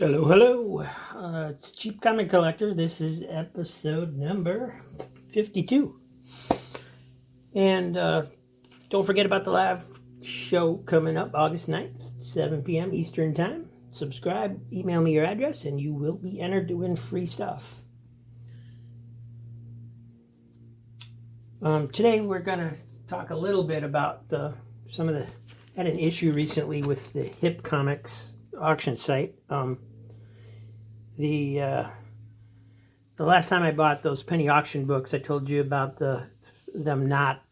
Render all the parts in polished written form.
Hello, hello. It's Cheap Comic Collector. This is episode number 52. And don't forget about the live show coming up August 9th, 7 p.m. Eastern Time. Subscribe, email me your address, and you will be entered to win free stuff. Today we're going to talk a little bit about I had an issue recently with the Hip Comics auction site. The last time I bought those penny auction books, I told you about them not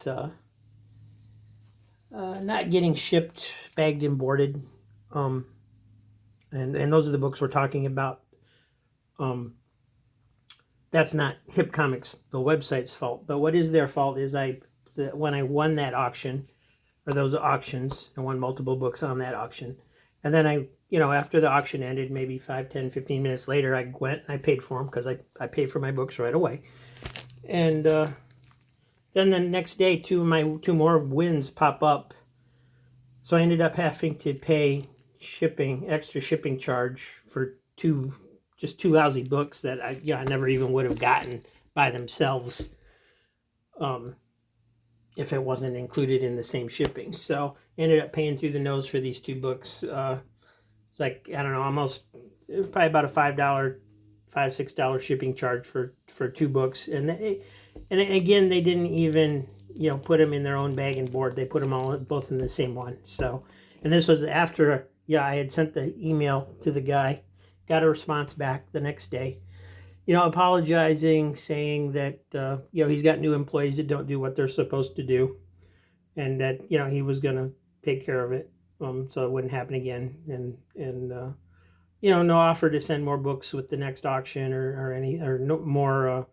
getting shipped, bagged, and boarded, and those are the books we're talking about. That's not Hip Comics, the website's fault. But what is their fault is when I won that auction, or those auctions, I won multiple books on that auction, and then after the auction ended, maybe 5, 10, 15 minutes later, I went and I paid for them because I paid for my books right away. And then the next day, two more wins pop up. So I ended up having to pay extra shipping charge for two lousy books that I never even would have gotten by themselves if it wasn't included in the same shipping. So I ended up paying through the nose for these two books. It's like, I don't know, it was probably about a $5-$6 shipping charge for two books. And again, they didn't even, put them in their own bag and board. They put them both in the same one. So, and this was after, I had sent the email to the guy, got a response back the next day, apologizing, saying that, he's got new employees that don't do what they're supposed to do. And that, he was going to take care of it. So it wouldn't happen again, and no offer to send more books with the next auction or no more,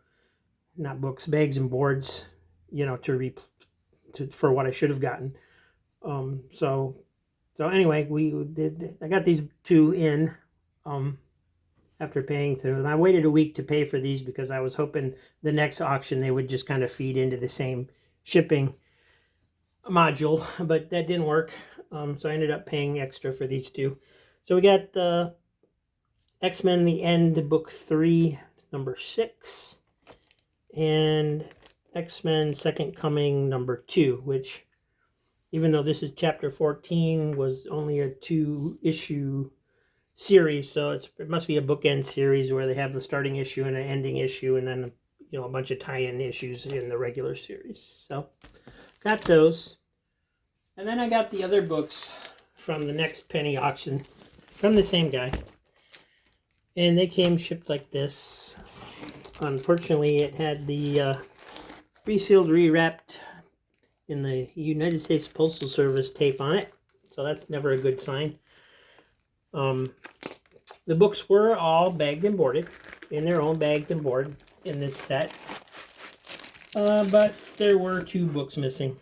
not books, bags and boards, for what I should have gotten. So anyway, I got these two in, after paying through them. I waited a week to pay for these because I was hoping the next auction they would just kind of feed into the same shipping module, but that didn't work. So I ended up paying extra for these two. So we got X-Men The End, Book 3, number 6, and X-Men Second Coming, number 2, which, even though this is chapter 14, was only a 2-issue series, so it must be a bookend series where they have the starting issue and an ending issue, and then a bunch of tie-in issues in the regular series. So got those. And then I got the other books from the next penny auction from the same guy. And they came shipped like this. Unfortunately, it had the pre-sealed, re-wrapped in the United States Postal Service tape on it. So that's never a good sign. The books were all bagged and boarded, in their own bagged and board in this set. But there were 2 books missing,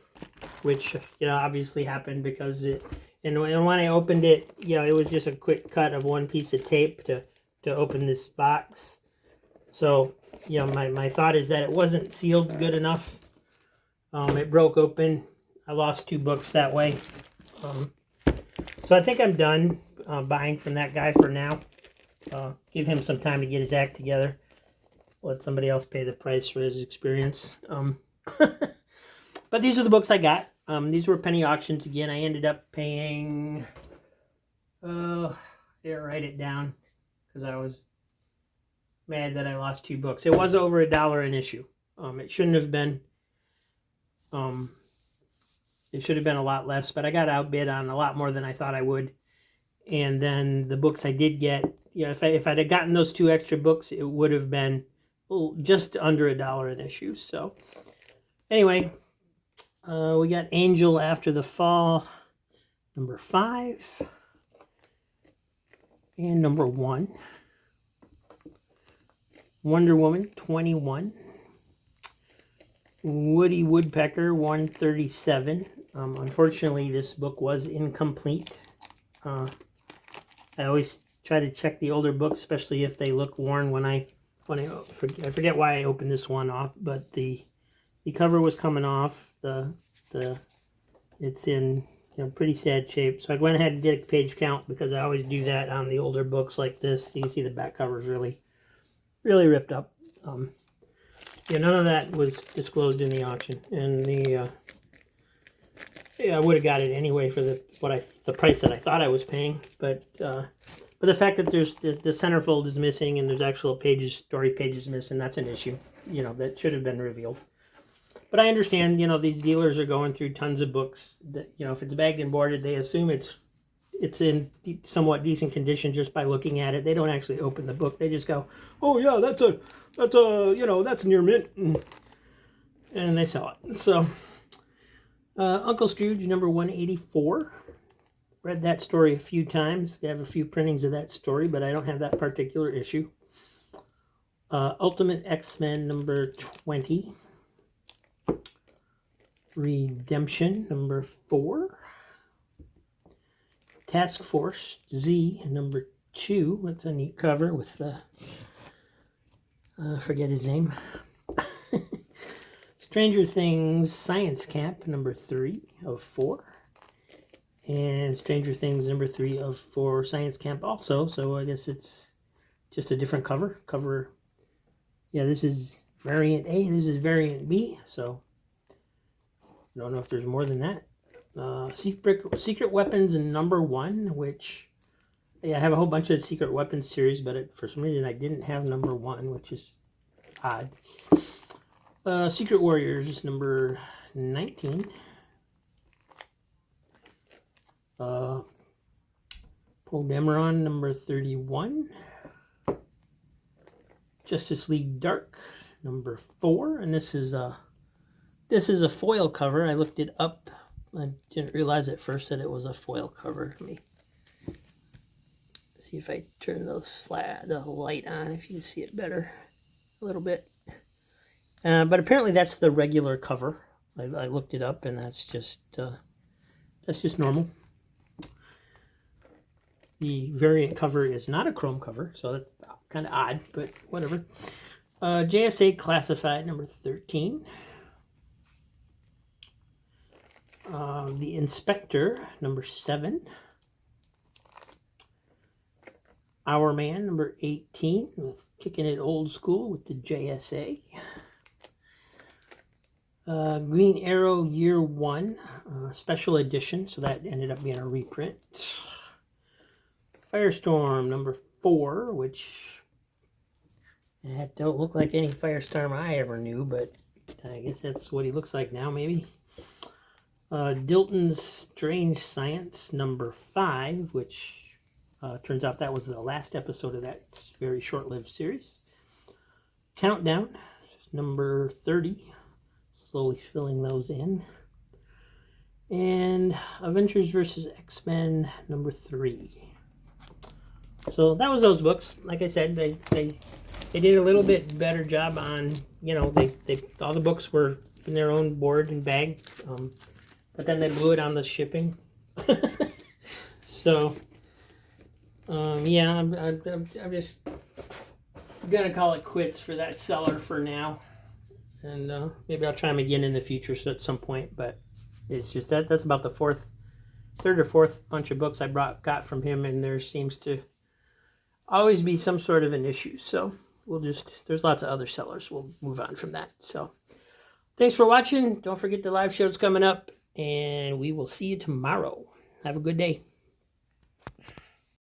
which obviously happened because and when I opened it, it was just a quick cut of one piece of tape to open this box. So my thought is that it wasn't sealed good enough. It broke open. I lost 2 books that way. So I think I'm done buying from that guy for now. Give him some time to get his act together. Let somebody else pay the price for his experience. But these are the books I got. These were penny auctions again. I ended up paying, here, write it down, because I was mad that I lost 2 books. It was over $1 an issue. It shouldn't have been. It should have been a lot less, but I got outbid on a lot more than I thought I would. And then the books I did get, if I'd have gotten those 2 extra books, it would have been just under $1 an issue. So anyway, we got Angel After the Fall, number 5, and number 1. Wonder Woman 21, Woody Woodpecker 137. Unfortunately, this book was incomplete. I always try to check the older books, especially if they look worn when I forget why I opened this one off, but the cover was coming off. It's in pretty sad shape. So I went ahead and did a page count because I always do that on the older books like this. You can see the back cover is really, really ripped up. None of that was disclosed in the auction, and I would have got it anyway for the price that I thought I was paying. But the fact that there's the centerfold is missing and there's actual story pages missing, that's an issue. That should have been revealed. But I understand, these dealers are going through tons of books that, if it's bagged and boarded, they assume it's in somewhat decent condition just by looking at it. They don't actually open the book. They just go, oh yeah, that's near mint, and they sell it. So, Uncle Scrooge number 184. Read that story a few times. I have a few printings of that story, but I don't have that particular issue. Ultimate X-Men number 20. Redemption number 4. Task Force Z number 2. That's a neat cover with the forget his name. Stranger Things Science Camp number 3 of 4. And Stranger Things number 3 of 4 Science Camp also. So I guess it's just a different cover. Yeah, this is variant A. This is variant B. So I don't know if there's more than that. Secret Weapons number 1, which I have a whole bunch of Secret Weapons series, but for some reason I didn't have number 1, which is odd. Secret Warriors number 19. Paul Dameron number 31. Justice League Dark number 4, and this is a foil cover. I looked it up. I didn't realize at first that it was a foil cover. Let me see if I turn the light on, if you can see it better a little bit. But apparently that's the regular cover. I looked it up, and that's just normal. The variant cover is not a chrome cover, so that's kind of odd, but whatever. JSA Classified number 13. The Inspector number 7. Our Man number 18, with kicking it old school with the JSA. Green Arrow Year 1 special edition, so that ended up being a reprint. Firestorm number 4, which don't look like any Firestorm I ever knew, but I guess that's what he looks like now, maybe. Dilton's Strange Science number 5, which turns out that was the last episode of that very short-lived series. Countdown number 30, slowly filling those in. And Avengers vs. X-Men number 3. So that was those books. Like I said, they did a little bit better job on, they all the books were in their own board and bag, but then they blew it on the shipping. So yeah, I'm just gonna call it quits for that seller for now, and maybe I'll try them again in the future at some point. But it's just that's about the third or fourth bunch of books I got from him, and there seems to always be some sort of an issue. So there's lots of other sellers. We'll move on from that. So thanks for watching. Don't forget the live show's coming up, and we will see you tomorrow. Have a good day.